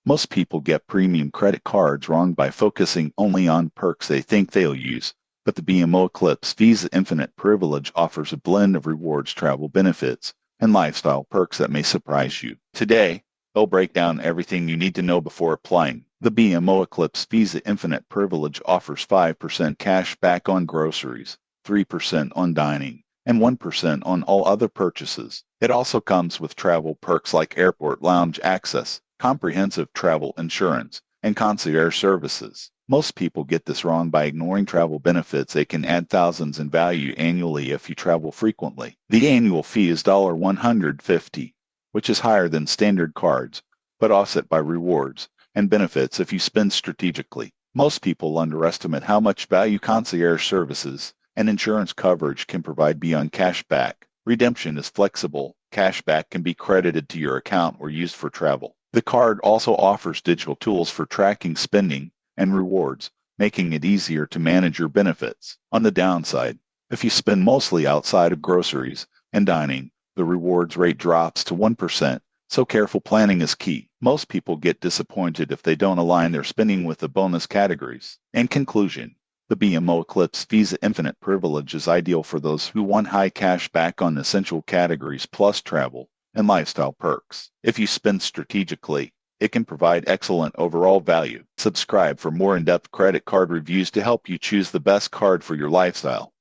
Most people get premium credit cards wrong by focusing only on perks they think they'll use, but the BMO Eclipse Visa Infinite Privilege offers a blend of rewards, travel benefits, and lifestyle perks that may surprise you. Today, they'll break down everything you need to know before applying. The BMO Eclipse Visa Infinite Privilege offers 5% cash back on groceries, 3% on dining, and 1% on all other purchases. It also comes with travel perks like airport lounge access, comprehensive travel insurance, and concierge services. Most people get this wrong by ignoring travel benefits. They can add thousands in value annually if you travel frequently. The annual fee is $150, which is higher than standard cards, but offset by rewards and benefits if you spend strategically. Most people underestimate how much value concierge services and insurance coverage can provide beyond cash back. Redemption is flexible. Cash back can be credited to your account or used for travel. The card also offers digital tools for tracking spending and rewards, making it easier to manage your benefits. On the downside, if you spend mostly outside of groceries and dining, the rewards rate drops to 1%, so careful planning is key. Most people get disappointed if they don't align their spending with the bonus categories. In conclusion, the BMO Eclipse Visa Infinite Privilege is ideal for those who want high cash back on essential categories plus travel and lifestyle perks. If you spend strategically, it can provide excellent overall value. Subscribe for more in-depth credit card reviews to help you choose the best card for your lifestyle.